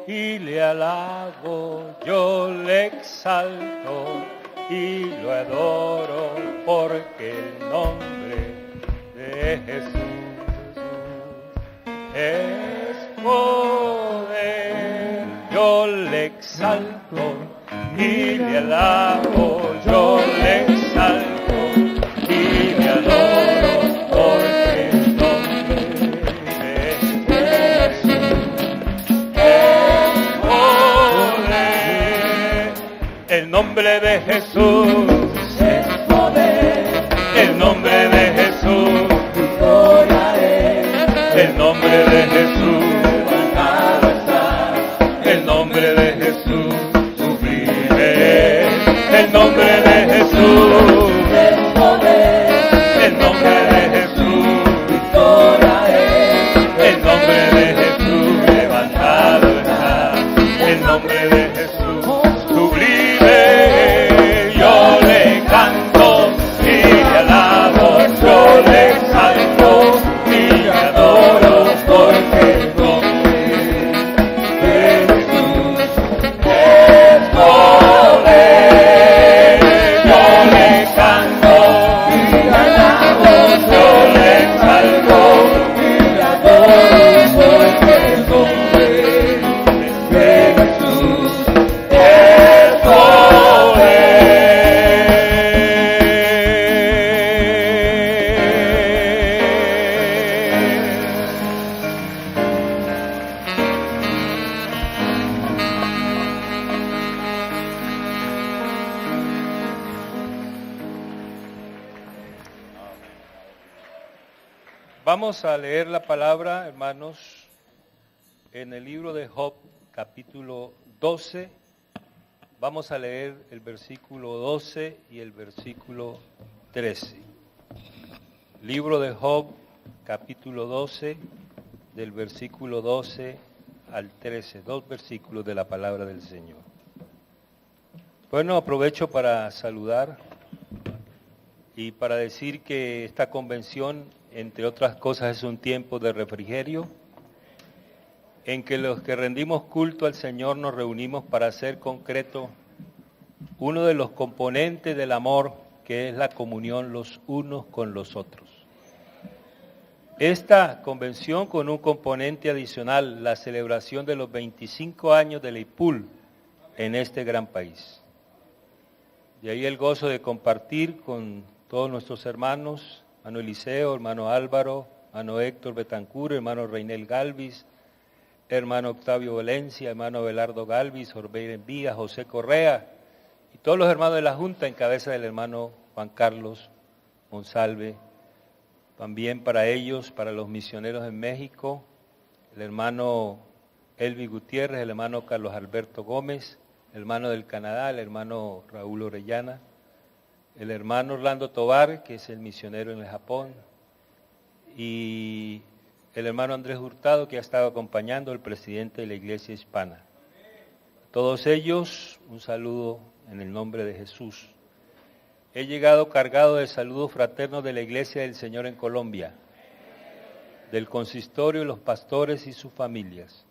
y le alabo, yo le exalto y lo adoro, porque el nombre de Jesús es poder. Yo le exalto y le alabo, yo le exalto y le adoro, porque el nombre de Jesús es poder. El nombre de Jesús es poder. El nombre de Jesús victoria es. El nombre de Jesús levantado está. El nombre de Jesús sublime. El nombre de Jesús es poder. El nombre de Jesús victoria es. El nombre de Jesús levantado está. El nombre de Jesús sublime. Yo le canto y le alabo, yo le exalto y le adoro, porque el nombre de Jesús es poder. Yo le canto y le alabo, yo le exalto y le adoro, porque el nombre de Jesús es Vamos a leer la palabra, hermanos, en el libro de Job, capítulo 12. Vamos a leer el versículo 12 y el versículo 13. Libro de Job, capítulo 12, del versículo 12 al 13. 2 versículos de la palabra del Señor. Bueno, aprovecho para saludar y para decir que esta convención, entre otras cosas, es un tiempo de refrigerio, en que los que rendimos culto al Señor nos reunimos para hacer concreto uno de los componentes del amor, que es la comunión los unos con los otros. Esta convención con un componente adicional, la celebración de los 25 años de la IPUL en este gran país. De ahí el gozo de compartir con todos nuestros hermanos, hermano Eliseo, hermano Álvaro, hermano Héctor Betancur, hermano Reinel Galvis, hermano Octavio Valencia, hermano Abelardo Galvis, Orbeir Envía, José Correa, y todos los hermanos de la Junta en cabeza del hermano Juan Carlos Monsalve. También para ellos, para los misioneros en México, el hermano Elvi Gutiérrez, el hermano Carlos Alberto Gómez, el hermano del Canadá, el hermano Raúl Orellana, el hermano Orlando Tobar, que es el misionero en el Japón, y el hermano Andrés Hurtado, que ha estado acompañando al presidente de la Iglesia Hispana. A todos ellos, un saludo en el nombre de Jesús. He llegado cargado de saludos fraternos de la Iglesia del Señor en Colombia, del consistorio, los pastores y sus familias.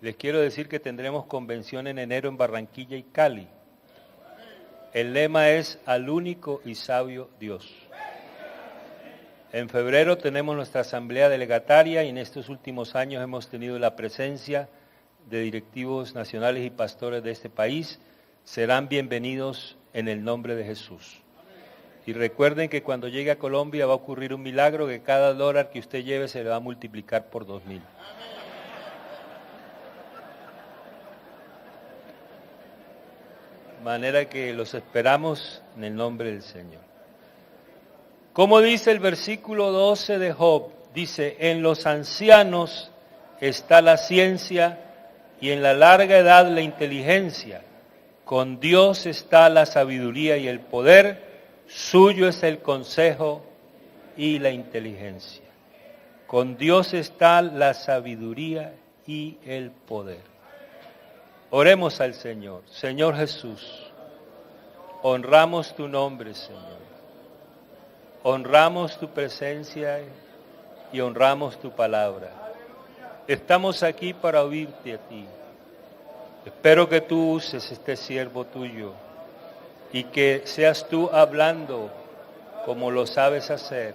Les quiero decir que tendremos convención en enero en Barranquilla y Cali. El lema es al único y sabio Dios. En febrero tenemos nuestra asamblea delegataria y en estos últimos años hemos tenido la presencia de directivos nacionales y pastores de este país. Serán bienvenidos en el nombre de Jesús. Y recuerden que cuando llegue a Colombia va a ocurrir un milagro, que cada dólar que usted lleve se le va a multiplicar por 2.000. De manera que los esperamos en el nombre del Señor. Como dice el versículo 12 de Job, dice, en los ancianos está la ciencia y en la larga edad la inteligencia. Con Dios está la sabiduría y el poder, suyo es el consejo y la inteligencia. Con Dios está la sabiduría y el poder. Oremos al Señor. Señor Jesús, honramos tu nombre, Señor. Honramos tu presencia y honramos tu palabra. Estamos aquí para oírte a ti. Espero que tú uses este siervo tuyo y que seas tú hablando como lo sabes hacer,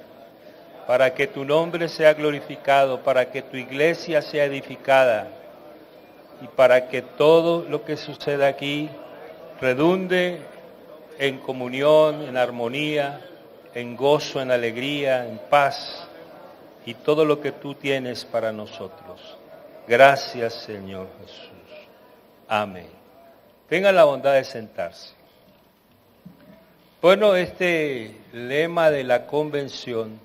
para que tu nombre sea glorificado, para que tu iglesia sea edificada y para que todo lo que suceda aquí redunde en comunión, en armonía, en gozo, en alegría, en paz y todo lo que tú tienes para nosotros. Gracias, Señor Jesús. Amén. Tengan la bondad de sentarse. Bueno, este lema de la convención,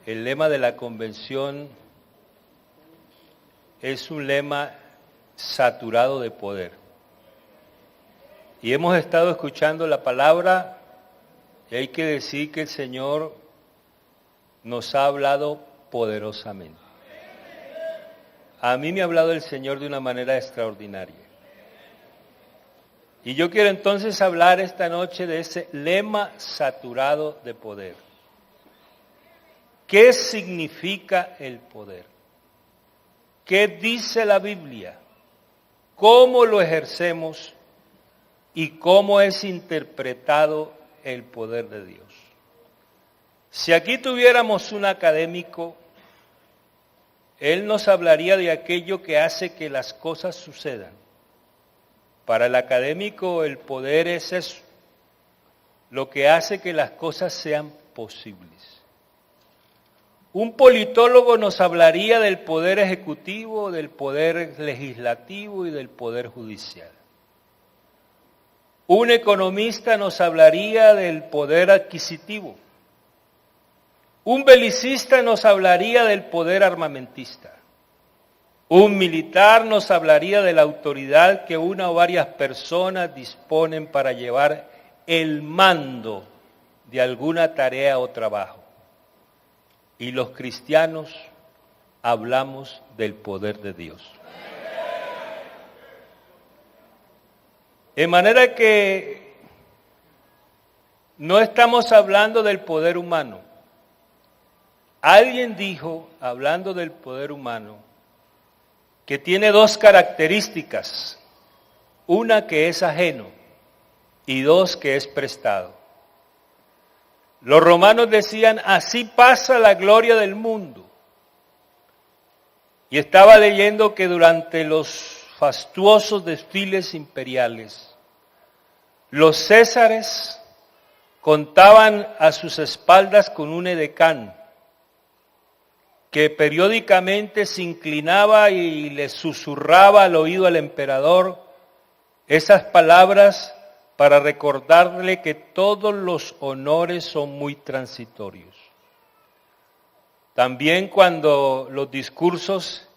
el lema de la convención es un lema saturado de poder. Y hemos estado escuchando la palabra y hay que decir que el Señor nos ha hablado poderosamente. A mí me ha hablado el Señor de una manera extraordinaria. Y yo quiero entonces hablar esta noche de ese lema saturado de poder. ¿Qué significa el poder? ¿Qué dice la Biblia? ¿Cómo lo ejercemos? ¿Y cómo es interpretado el poder de Dios? Si aquí tuviéramos un académico, él nos hablaría de aquello que hace que las cosas sucedan. Para el académico el poder es eso, lo que hace que las cosas sean posibles. Un politólogo nos hablaría del poder ejecutivo, del poder legislativo y del poder judicial. Un economista nos hablaría del poder adquisitivo. Un belicista nos hablaría del poder armamentista. Un militar nos hablaría de la autoridad que una o varias personas disponen para llevar el mando de alguna tarea o trabajo. Y los cristianos hablamos del poder de Dios. De manera que no estamos hablando del poder humano. Alguien dijo, hablando del poder humano, que tiene dos características, una que es ajeno y dos que es prestado. Los romanos decían, así pasa la gloria del mundo. Y estaba leyendo que durante los fastuosos desfiles imperiales, los césares contaban a sus espaldas con un edecán que periódicamente se inclinaba y le susurraba al oído al emperador esas palabras para recordarle que todos los honores son muy transitorios. También cuando los discursos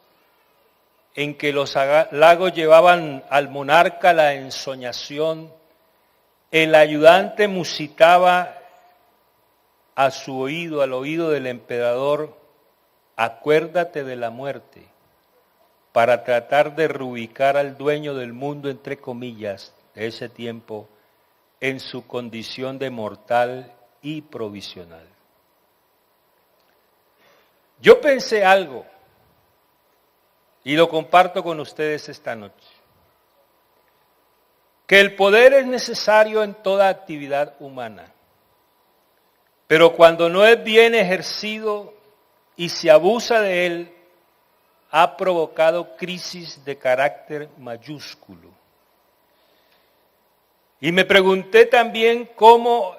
en que los halagos llevaban al monarca la ensoñación, el ayudante musitaba a su oído, al oído del emperador, acuérdate de la muerte, para tratar de reubicar al dueño del mundo, entre comillas, de ese tiempo, en su condición de mortal y provisional. Yo pensé algo, y lo comparto con ustedes esta noche, que el poder es necesario en toda actividad humana, pero cuando no es bien ejercido y se abusa de él, ha provocado crisis de carácter mayúsculo. Y me pregunté también cómo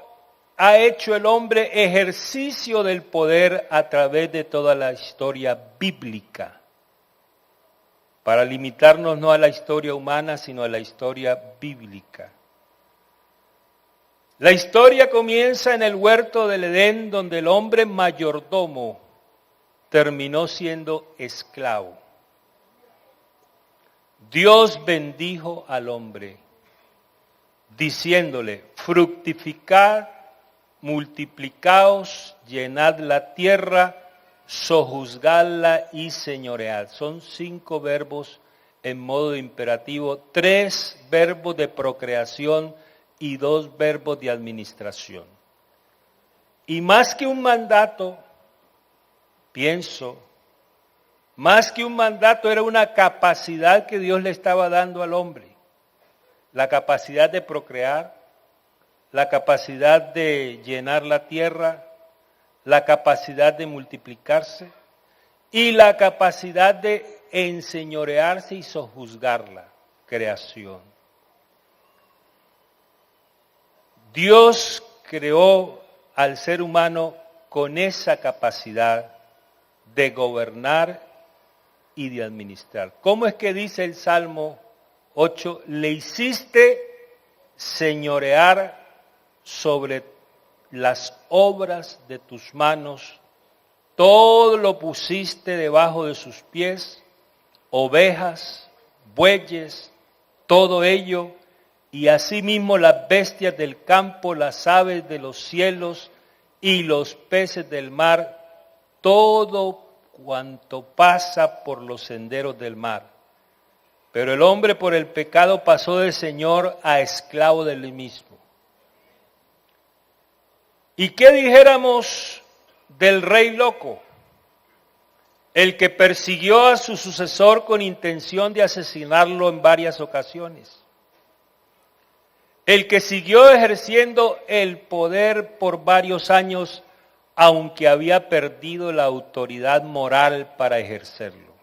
ha hecho el hombre ejercicio del poder a través de toda la historia bíblica, para limitarnos no a la historia humana, sino a la historia bíblica. La historia comienza en el huerto del Edén, donde el hombre mayordomo terminó siendo esclavo. Dios bendijo al hombre, diciéndole, fructificad, multiplicaos, llenad la tierra, sojuzgadla y señoread. Son 5 verbos en modo de imperativo, 3 verbos de procreación y 2 verbos de administración. Y más que un mandato, pienso, Más que un mandato, era una capacidad que Dios le estaba dando al hombre. La capacidad de procrear, la capacidad de llenar la tierra, la capacidad de multiplicarse y la capacidad de enseñorearse y sojuzgar la creación. Dios creó al ser humano con esa capacidad de gobernar y de administrar. ¿Cómo es que dice el Salmo 8? Le hiciste señorear sobre las obras de tus manos, todo lo pusiste debajo de sus pies, ovejas, bueyes, todo ello, y asimismo las bestias del campo, las aves de los cielos y los peces del mar, todo cuanto pasa por los senderos del mar. Pero el hombre por el pecado pasó de señor a esclavo del mismo. ¿Y qué dijéramos del rey loco? El que persiguió a su sucesor con intención de asesinarlo en varias ocasiones. El que siguió ejerciendo el poder por varios años, aunque había perdido la autoridad moral para ejercerlo.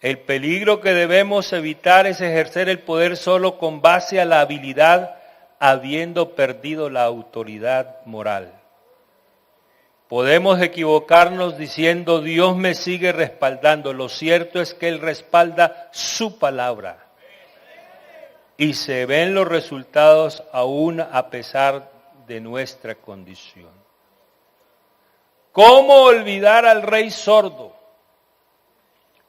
El peligro que debemos evitar es ejercer el poder solo con base a la habilidad, habiendo perdido la autoridad moral. Podemos equivocarnos diciendo Dios me sigue respaldando. Lo cierto es que Él respalda su palabra. Y se ven los resultados aún a pesar de nuestra condición. ¿Cómo olvidar al rey sordo?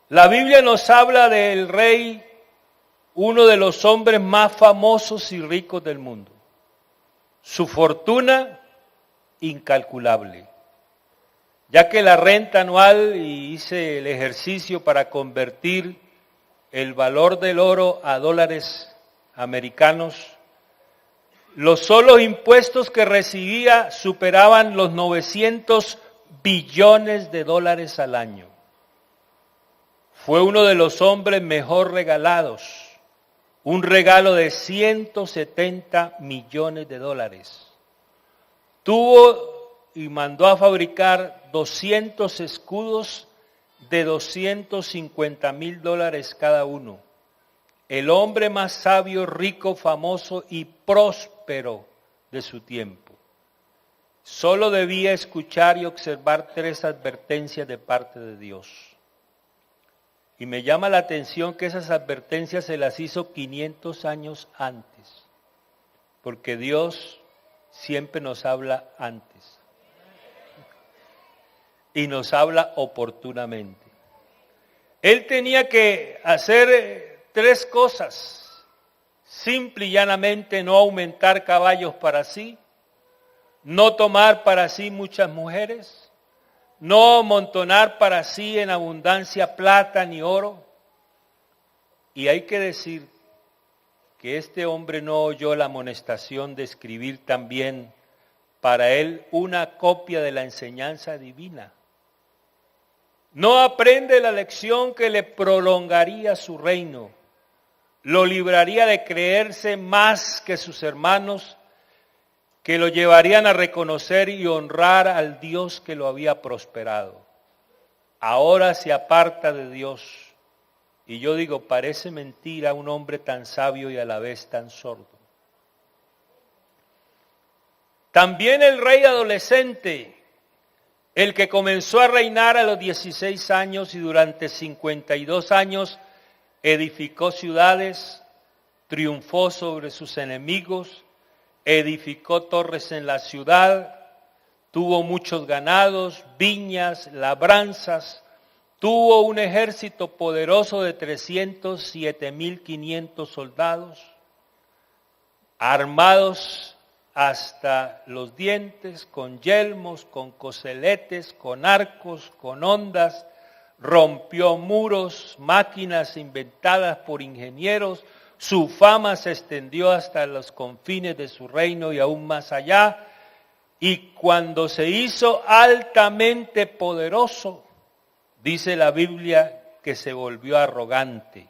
La Biblia nos habla del rey, uno de los hombres más famosos y ricos del mundo. Su fortuna, incalculable. Ya que la renta anual, y hice el ejercicio para convertir el valor del oro a dólares americanos, los solos impuestos que recibía superaban los 900 billones de dólares al año. Fue uno de los hombres mejor regalados, un regalo de 170 millones de dólares. Tuvo y mandó a fabricar 200 escudos de $250,000 cada uno. El hombre más sabio, rico, famoso y próspero de su tiempo. Solo debía escuchar y observar 3 advertencias de parte de Dios. Y me llama la atención que esas advertencias se las hizo 500 años antes, porque Dios siempre nos habla antes y nos habla oportunamente. Él tenía que hacer 3 cosas: simple y llanamente no aumentar caballos para sí, no tomar para sí muchas mujeres, no amontonar para sí en abundancia plata ni oro. Y hay que decir que este hombre no oyó la amonestación de escribir también para él una copia de la enseñanza divina. No aprende la lección que le prolongaría su reino, lo libraría de creerse más que sus hermanos, que lo llevarían a reconocer y honrar al Dios que lo había prosperado. Ahora se aparta de Dios. Y yo digo, parece mentira un hombre tan sabio y a la vez tan sordo. También el rey adolescente, el que comenzó a reinar a los 16 años y durante 52 años edificó ciudades, triunfó sobre sus enemigos, edificó torres en la ciudad, tuvo muchos ganados, viñas, labranzas, tuvo un ejército poderoso de 307,500 soldados, armados hasta los dientes, con yelmos, con coseletes, con arcos, con hondas, rompió muros, máquinas inventadas por ingenieros. Su fama se extendió hasta los confines de su reino y aún más allá. Y cuando se hizo altamente poderoso, Dice la Biblia que se volvió arrogante,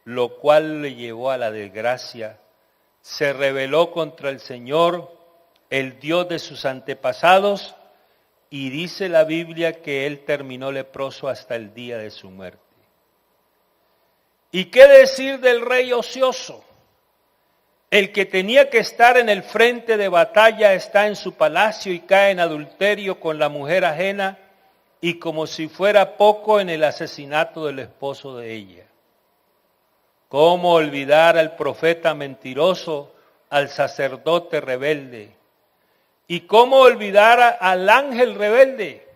lo cual le llevó a la desgracia. Se rebeló contra el Señor, el Dios de sus antepasados, y dice la Biblia que él terminó leproso hasta el día de su muerte. ¿Y qué decir del rey ocioso? El que tenía que estar en el frente de batalla está en su palacio y cae en adulterio con la mujer ajena, y como si fuera poco, en el asesinato del esposo de ella. ¿Cómo olvidar al profeta mentiroso, al sacerdote rebelde? ¿Y cómo olvidar al ángel rebelde?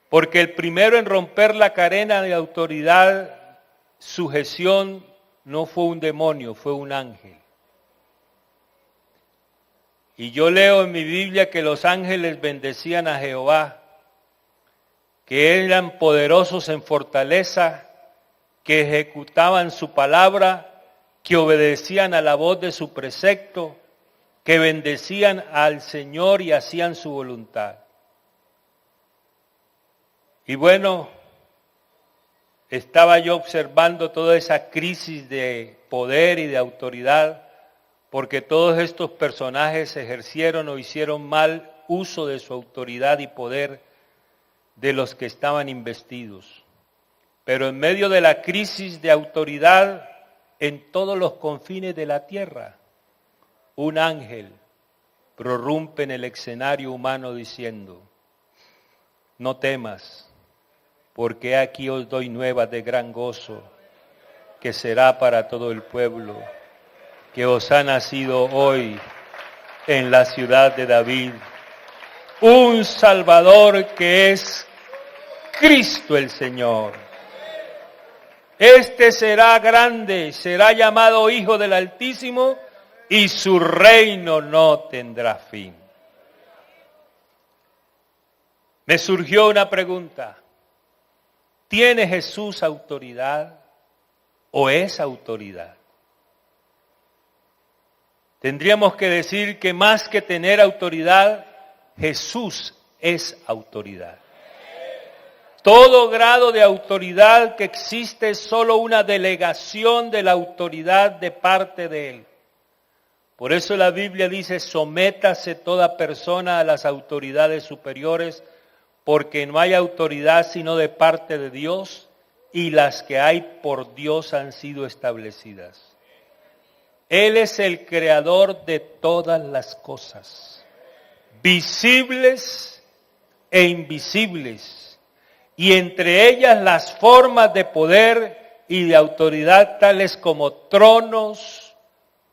Porque el primero en romper la cadena de autoridad, sujeción, no fue un demonio, fue un ángel. Y yo leo en mi Biblia que los ángeles bendecían a Jehová, que eran poderosos en fortaleza, que ejecutaban su palabra, que obedecían a la voz de su precepto, que bendecían al Señor y hacían su voluntad. Y bueno, estaba yo observando toda esa crisis de poder y de autoridad, porque todos estos personajes ejercieron o hicieron mal uso de su autoridad y poder de los que estaban investidos. Pero en medio de la crisis de autoridad en todos los confines de la tierra, un ángel prorrumpe en el escenario humano diciendo: no temas, porque aquí os doy nuevas de gran gozo, que será para todo el pueblo, que os ha nacido hoy en la ciudad de David un Salvador, que es Cristo el Señor. Este será grande, será llamado Hijo del Altísimo, y su reino no tendrá fin. Me surgió una pregunta: ¿tiene Jesús autoridad o es autoridad? Tendríamos que decir que más que tener autoridad, Jesús es autoridad. Todo grado de autoridad que existe es solo una delegación de la autoridad de parte de Él. Por eso la Biblia dice: sométase toda persona a las autoridades superiores, porque no hay autoridad sino de parte de Dios, y las que hay por Dios han sido establecidas. Él es el creador de todas las cosas, visibles e invisibles, y entre ellas las formas de poder y de autoridad tales como tronos,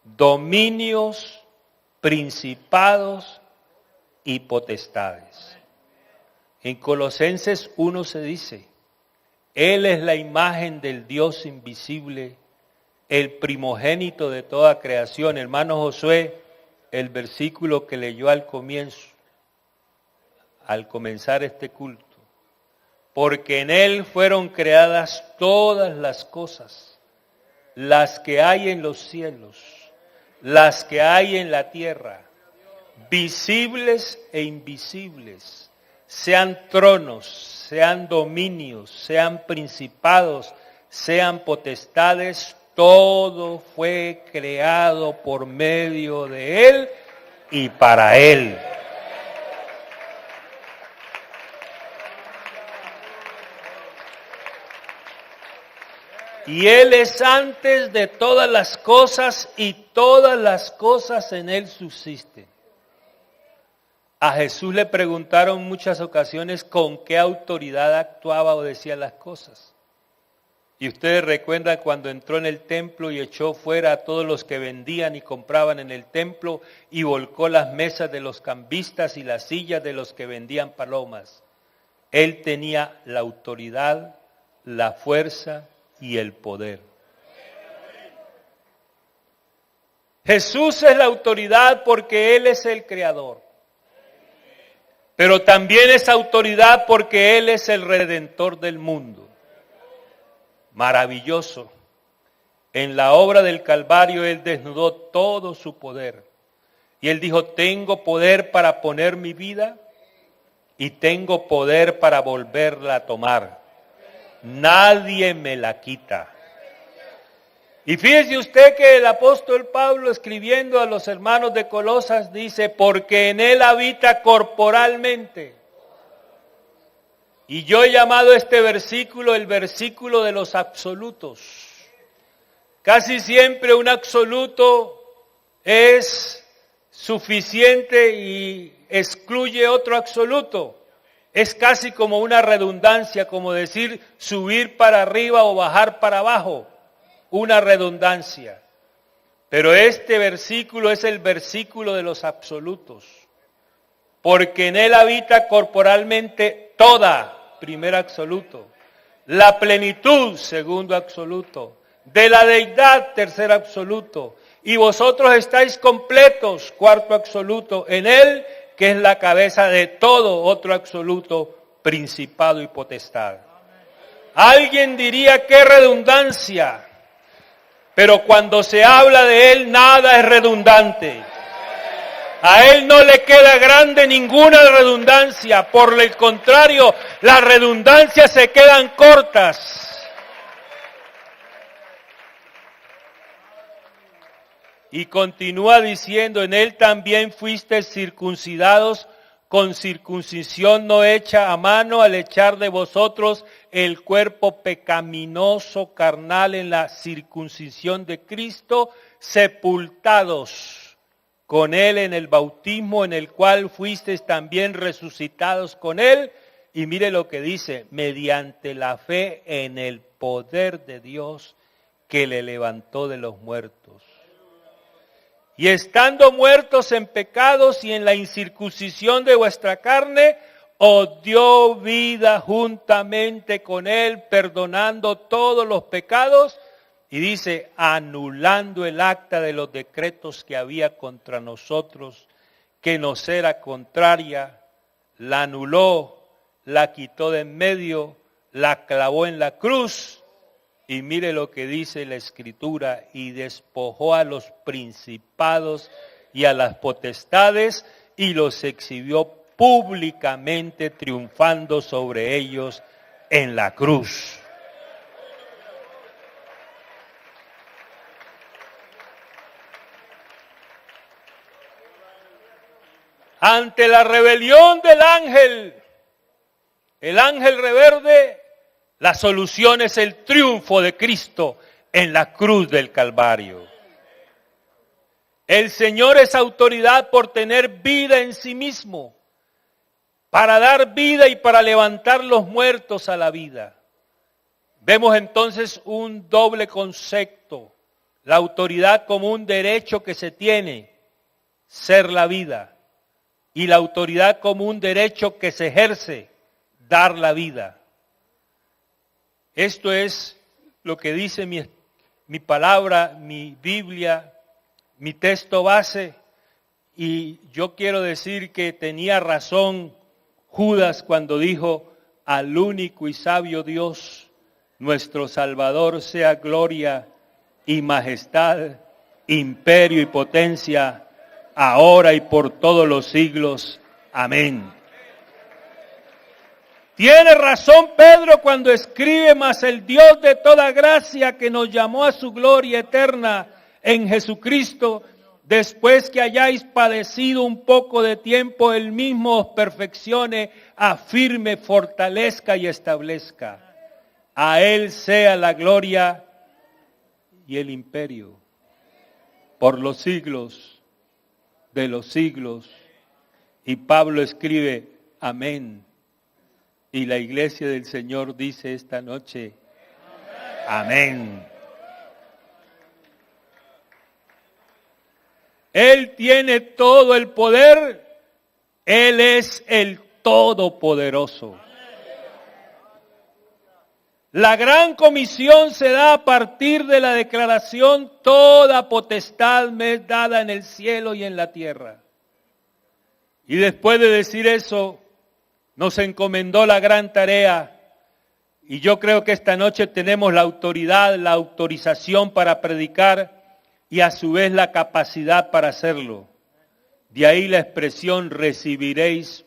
dominios, principados y potestades. En Colosenses 1 se dice: Él es la imagen del Dios invisible, el primogénito de toda creación. Hermano Josué, el versículo que leyó al comenzar este culto: porque en Él fueron creadas todas las cosas, las que hay en los cielos, las que hay en la tierra, visibles e invisibles, sean tronos, sean dominios, sean principados, sean potestades. Todo fue creado por medio de Él y para Él. Y Él es antes de todas las cosas, y todas las cosas en Él subsisten. A Jesús le preguntaron muchas ocasiones con qué autoridad actuaba o decía las cosas. Y ustedes recuerdan cuando entró en el templo y echó fuera a todos los que vendían y compraban en el templo, y volcó las mesas de los cambistas y las sillas de los que vendían palomas. Él tenía la autoridad, la fuerza y el poder. Jesús es la autoridad porque Él es el creador. Pero también es autoridad porque Él es el redentor del mundo. Maravilloso. En la obra del Calvario Él desnudó todo su poder. Y Él dijo: tengo poder para poner mi vida y tengo poder para volverla a tomar. Nadie me la quita. Y fíjese usted que el apóstol Pablo, escribiendo a los hermanos de Colosas, dice, porque en él habita corporalmente. Y yo he llamado este versículo el versículo de los absolutos. Casi siempre un absoluto es suficiente y excluye otro absoluto. Es casi como una redundancia, como decir subir para arriba o bajar para abajo. Una redundancia. Pero este versículo es el versículo de los absolutos. Porque en él habita corporalmente toda, primer absoluto. La plenitud, segundo absoluto. De la deidad, tercer absoluto. Y vosotros estáis completos, cuarto absoluto. En él, que es la cabeza de todo, otro absoluto, principado y potestad. Alguien diría, qué redundancia. Pero cuando se habla de él, nada es redundante. A él no le queda grande ninguna redundancia. Por el contrario, las redundancias se quedan cortas. Y continúa diciendo, en él también fuisteis circuncidados con circuncisión no hecha a mano, al echar de vosotros el cuerpo pecaminoso carnal en la circuncisión de Cristo, sepultados con él en el bautismo, en el cual fuisteis también resucitados con él. Y mire lo que dice, mediante la fe en el poder de Dios que le levantó de los muertos. Y estando muertos en pecados y en la incircuncisión de vuestra carne, os dio vida juntamente con él, perdonando todos los pecados. Y dice, anulando el acta de los decretos que había contra nosotros, que nos era contraria, la anuló, la quitó de en medio, la clavó en la cruz. Y mire lo que dice la Escritura, y despojó a los principados y a las potestades, y los exhibió públicamente, triunfando sobre ellos en la cruz. Ante la rebelión del ángel, el ángel rebelde, la solución es el triunfo de Cristo en la cruz del Calvario. El Señor es autoridad por tener vida en sí mismo, para dar vida y para levantar los muertos a la vida. Vemos entonces un doble concepto, la autoridad como un derecho que se tiene, ser la vida, y la autoridad como un derecho que se ejerce, dar la vida. Esto es lo que dice mi palabra, mi Biblia, mi texto base, y yo quiero decir que tenía razón Judas cuando dijo, al único y sabio Dios, nuestro Salvador, sea gloria y majestad, imperio y potencia, ahora y por todos los siglos. Amén. Tiene razón Pedro cuando escribe, mas el Dios de toda gracia que nos llamó a su gloria eterna en Jesucristo, después que hayáis padecido un poco de tiempo, Él mismo os perfeccione, afirme, fortalezca y establezca. A Él sea la gloria y el imperio por los siglos de los siglos. Y Pablo escribe, amén. Y la iglesia del Señor dice esta noche, amén. Él tiene todo el poder, Él es el Todopoderoso. La gran comisión se da a partir de la declaración, toda potestad me es dada en el cielo y en la tierra. Y después de decir eso, nos encomendó la gran tarea, y yo creo que esta noche tenemos la autoridad, la autorización para predicar y a su vez la capacidad para hacerlo. De ahí la expresión recibiréis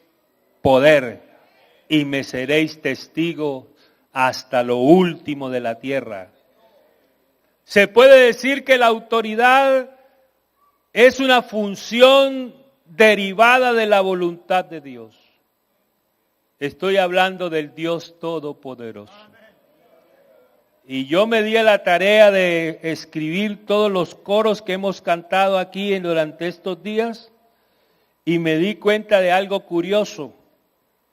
poder, y me seréis testigos hasta lo último de la tierra. Se puede decir que la autoridad es una función derivada de la voluntad de Dios. Estoy hablando del Dios Todopoderoso. Y yo me di a la tarea de escribir todos los coros que hemos cantado aquí durante estos días y me di cuenta de algo curioso.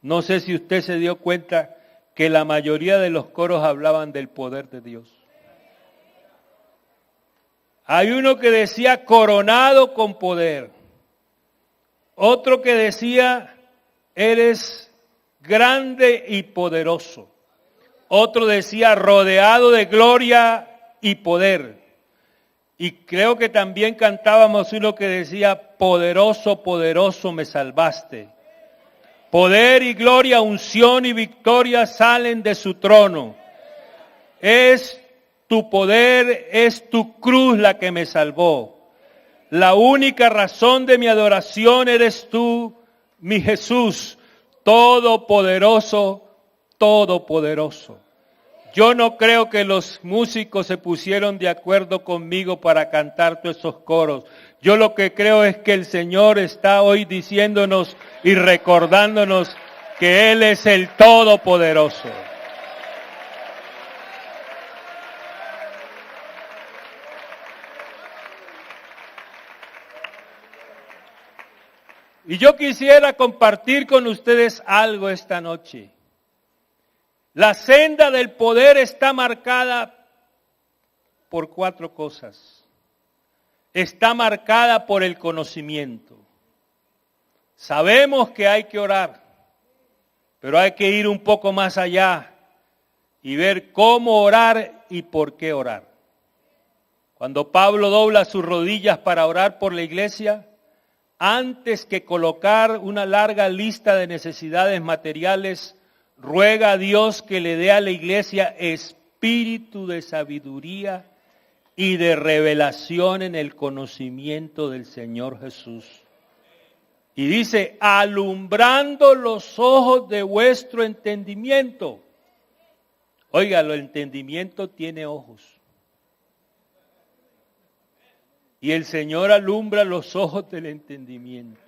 No sé si usted se dio cuenta que la mayoría de los coros hablaban del poder de Dios. Hay uno que decía coronado con poder. Otro que decía eres grande y poderoso. Otro decía rodeado de gloria y poder. Y creo que también cantábamos uno que decía poderoso, poderoso me salvaste. Poder y gloria, unción y victoria salen de su trono. Es tu poder, es tu cruz la que me salvó. La única razón de mi adoración eres tú, mi Jesús, todopoderoso, todopoderoso. Yo no creo que los músicos se pusieron de acuerdo conmigo para cantar todos esos coros. Yo lo que creo es que el Señor está hoy diciéndonos y recordándonos que Él es el Todopoderoso. Y yo quisiera compartir con ustedes algo esta noche. La senda del poder está marcada por 4 cosas. Está marcada por el conocimiento. Sabemos que hay que orar, pero hay que ir un poco más allá y ver cómo orar y por qué orar. Cuando Pablo dobla sus rodillas para orar por la iglesia, antes que colocar una larga lista de necesidades materiales, ruega a Dios que le dé a la iglesia espíritu de sabiduría y de revelación en el conocimiento del Señor Jesús. Y dice, alumbrando los ojos de vuestro entendimiento. Oiga, el entendimiento tiene ojos. Y el Señor alumbra los ojos del entendimiento.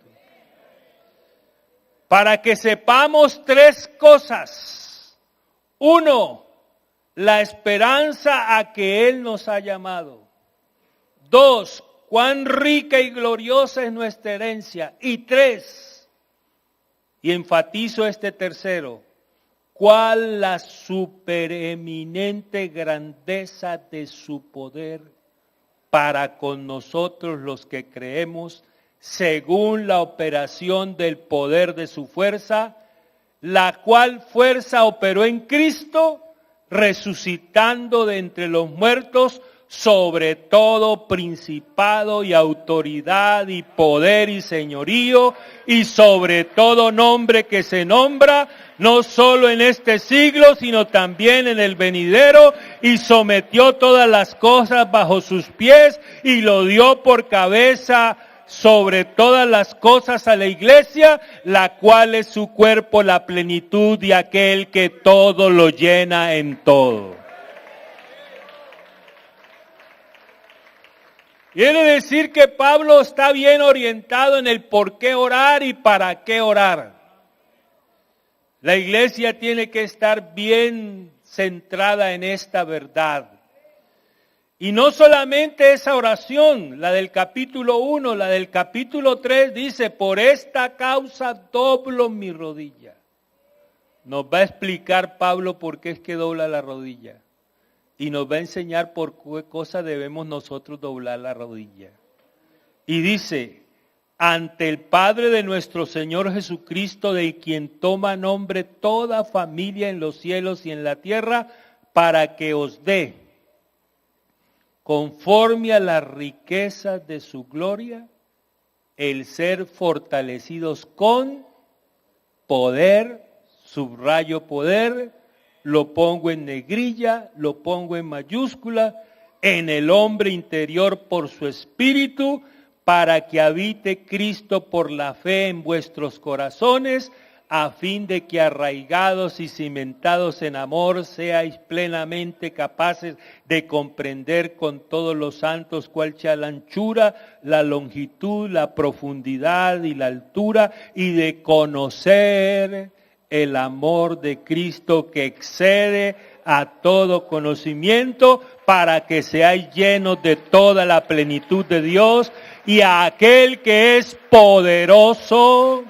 Para que sepamos 3 cosas. 1, la esperanza a que Él nos ha llamado. 2, cuán rica y gloriosa es nuestra herencia. Y 3, y enfatizo este tercero, cuál la supereminente grandeza de su poder para con nosotros los que creemos, según la operación del poder de su fuerza, la cual fuerza operó en Cristo, resucitando de entre los muertos, sobre todo principado y autoridad y poder y señorío, y sobre todo nombre que se nombra, no solo en este siglo, sino también en el venidero, y sometió todas las cosas bajo sus pies, y lo dio por cabeza sobre todas las cosas a la iglesia, la cual es su cuerpo, la plenitud de aquel que todo lo llena en todo. Quiere decir que Pablo está bien orientado en el por qué orar y para qué orar. La iglesia tiene que estar bien centrada en esta verdad. Y no solamente esa oración, la del capítulo 1, la del capítulo 3 dice, por esta causa doblo mi rodilla. Nos va a explicar Pablo por qué es que dobla la rodilla. Y nos va a enseñar por qué cosa debemos nosotros doblar la rodilla. Y dice, ante el Padre de nuestro Señor Jesucristo, de quien toma nombre toda familia en los cielos y en la tierra, para que os dé, conforme a las riquezas de su gloria, el ser fortalecidos con poder, subrayo poder, lo pongo en negrilla, lo pongo en mayúscula, en el hombre interior por su espíritu, para que habite Cristo por la fe en vuestros corazones, a fin de que arraigados y cimentados en amor seáis plenamente capaces de comprender con todos los santos cuál sea la anchura, la longitud, la profundidad y la altura, y de conocer el amor de Cristo que excede a todo conocimiento, para que seáis llenos de toda la plenitud de Dios, y a aquel que es poderoso,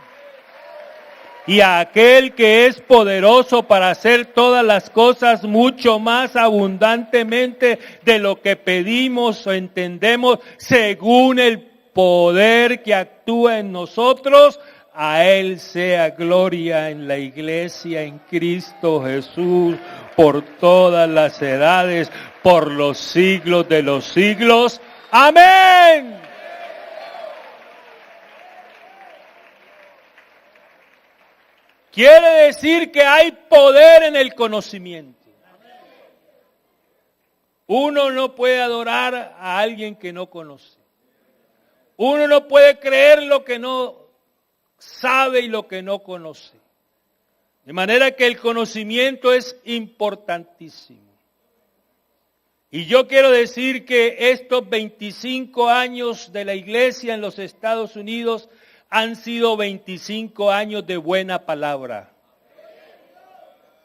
para hacer todas las cosas mucho más abundantemente de lo que pedimos o entendemos, según el poder que actúa en nosotros. A Él sea gloria en la iglesia, en Cristo Jesús, por todas las edades, por los siglos de los siglos. Amén. Quiere decir que hay poder en el conocimiento. Uno no puede adorar a alguien que no conoce. Uno no puede creer lo que no sabe y lo que no conoce. De manera que el conocimiento es importantísimo. Y yo quiero decir que estos 25 años de la iglesia en los Estados Unidos han sido 25 años de buena palabra.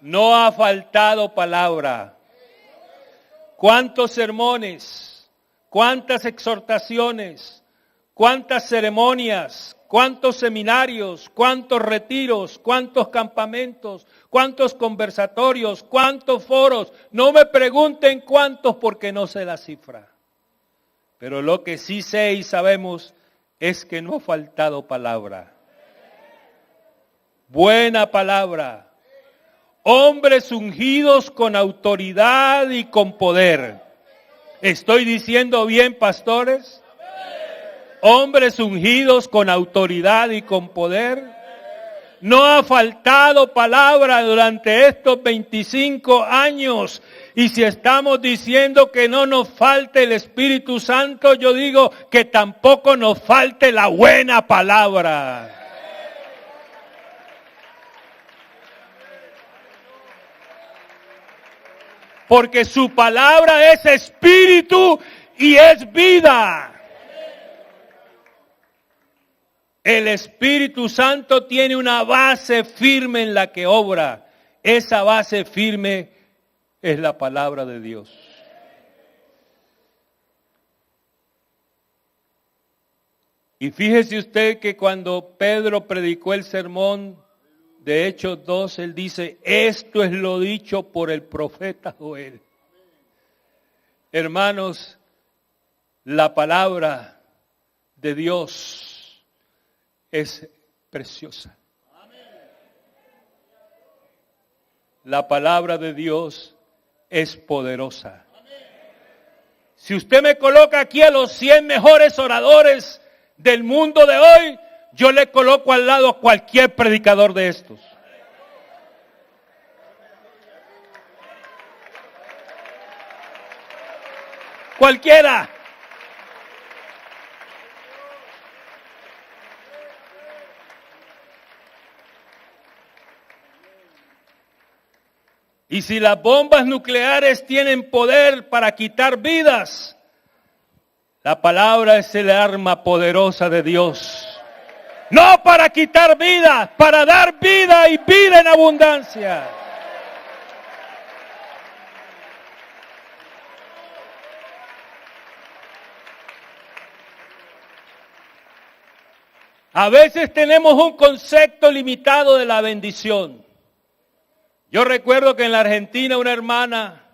No ha faltado palabra. ¿Cuántos sermones? ¿Cuántas exhortaciones? ¿Cuántas ceremonias? ¿Cuántos seminarios? ¿Cuántos retiros? ¿Cuántos campamentos? ¿Cuántos conversatorios? ¿Cuántos foros? No me pregunten cuántos, porque no sé la cifra. Pero lo que sí sé y sabemos es que no ha faltado palabra. Buena palabra. Hombres ungidos con autoridad y con poder. ¿Estoy diciendo bien, pastores? Hombres ungidos con autoridad y con poder. No ha faltado palabra durante estos 25 años. Y si estamos diciendo que no nos falte el Espíritu Santo, yo digo que tampoco nos falte la buena palabra. Porque su palabra es espíritu y es vida. El Espíritu Santo tiene una base firme en la que obra. Esa base firme es la palabra de Dios. Y fíjese usted que cuando Pedro predicó el sermón de Hechos 2, él dice, esto es lo dicho por el profeta Joel. Hermanos, la palabra de Dios es preciosa. La palabra de Dios es poderosa. Si usted me coloca aquí a los 100 mejores oradores del mundo de hoy, yo le coloco al lado a cualquier predicador de estos. Cualquiera. Y si las bombas nucleares tienen poder para quitar vidas, la palabra es el arma poderosa de Dios. No para quitar vidas, para dar vida y vida en abundancia. A veces tenemos un concepto limitado de la bendición. Yo recuerdo que en la Argentina una hermana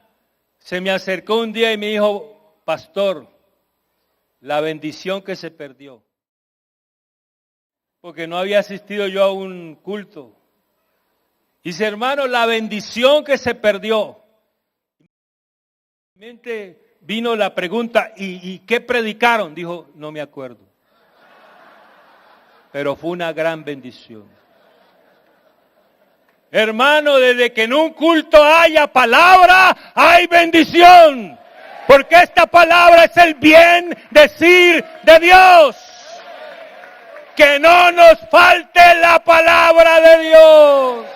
se me acercó un día y me dijo, pastor, la bendición que se perdió. Porque no había asistido yo a un culto. Dice, hermano, la bendición que se perdió. En mi mente vino la pregunta, ¿y qué predicaron? Dijo, no me acuerdo. Pero fue una gran bendición. Hermano, desde que en un culto haya palabra, hay bendición. Porque esta palabra es el bien decir de Dios. Que no nos falte la palabra de Dios.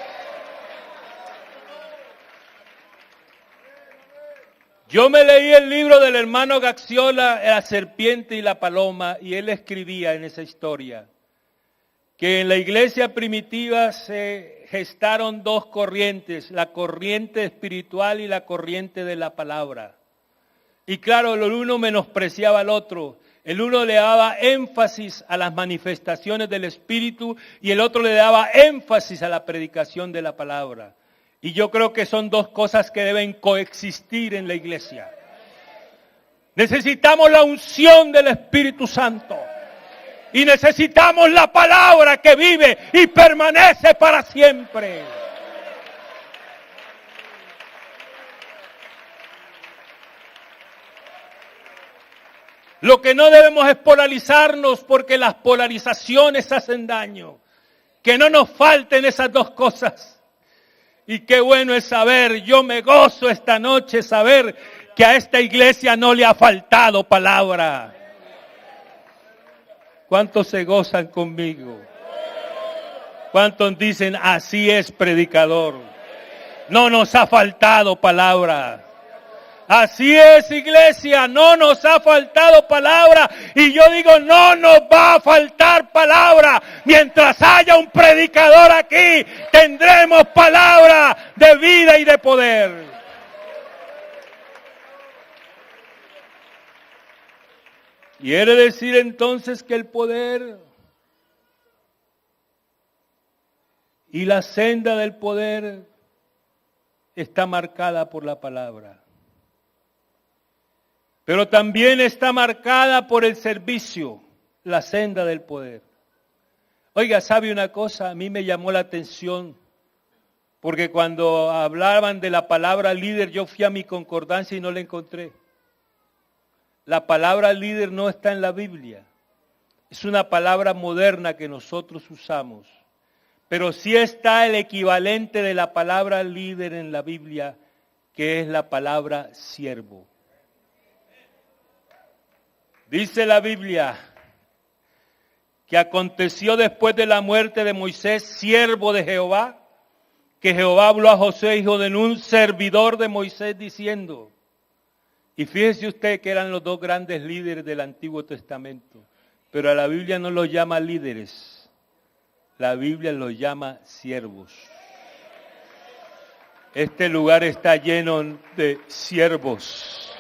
Yo me leí el libro del hermano Gaxiola, La serpiente y la paloma, y él escribía en esa historia que en la iglesia primitiva se gestaron dos corrientes, la corriente espiritual y la corriente de la palabra. Y claro, el uno menospreciaba al otro. El uno le daba énfasis a las manifestaciones del Espíritu y el otro le daba énfasis a la predicación de la palabra. Y yo creo que son dos cosas que deben coexistir en la iglesia. Necesitamos la unción del Espíritu Santo. Y necesitamos la palabra que vive y permanece para siempre. Lo que no debemos es polarizarnos porque las polarizaciones hacen daño. Que no nos falten esas dos cosas. Y qué bueno es saber, yo me gozo esta noche saber que a esta iglesia no le ha faltado palabra. ¿Cuántos se gozan conmigo? ¿Cuántos dicen, así es, predicador? No nos ha faltado palabra. Así es, iglesia, no nos ha faltado palabra. Y yo digo, no nos va a faltar palabra. Mientras haya un predicador aquí, tendremos palabra de vida y de poder. Quiere decir entonces que el poder y la senda del poder está marcada por la palabra. Pero también está marcada por el servicio, la senda del poder. Oiga, ¿sabe una cosa? A mí me llamó la atención, porque cuando hablaban de la palabra líder, yo fui a mi concordancia y no la encontré. La palabra líder no está en la Biblia. Es una palabra moderna que nosotros usamos. Pero sí está el equivalente de la palabra líder en la Biblia, que es la palabra siervo. Dice la Biblia que aconteció después de la muerte de Moisés, siervo de Jehová, que Jehová habló a Josué, hijo de Nun, servidor de Moisés, diciendo, y fíjese usted que eran los dos grandes líderes del Antiguo Testamento, pero a la Biblia no los llama líderes, la Biblia los llama siervos. Este lugar está lleno de siervos.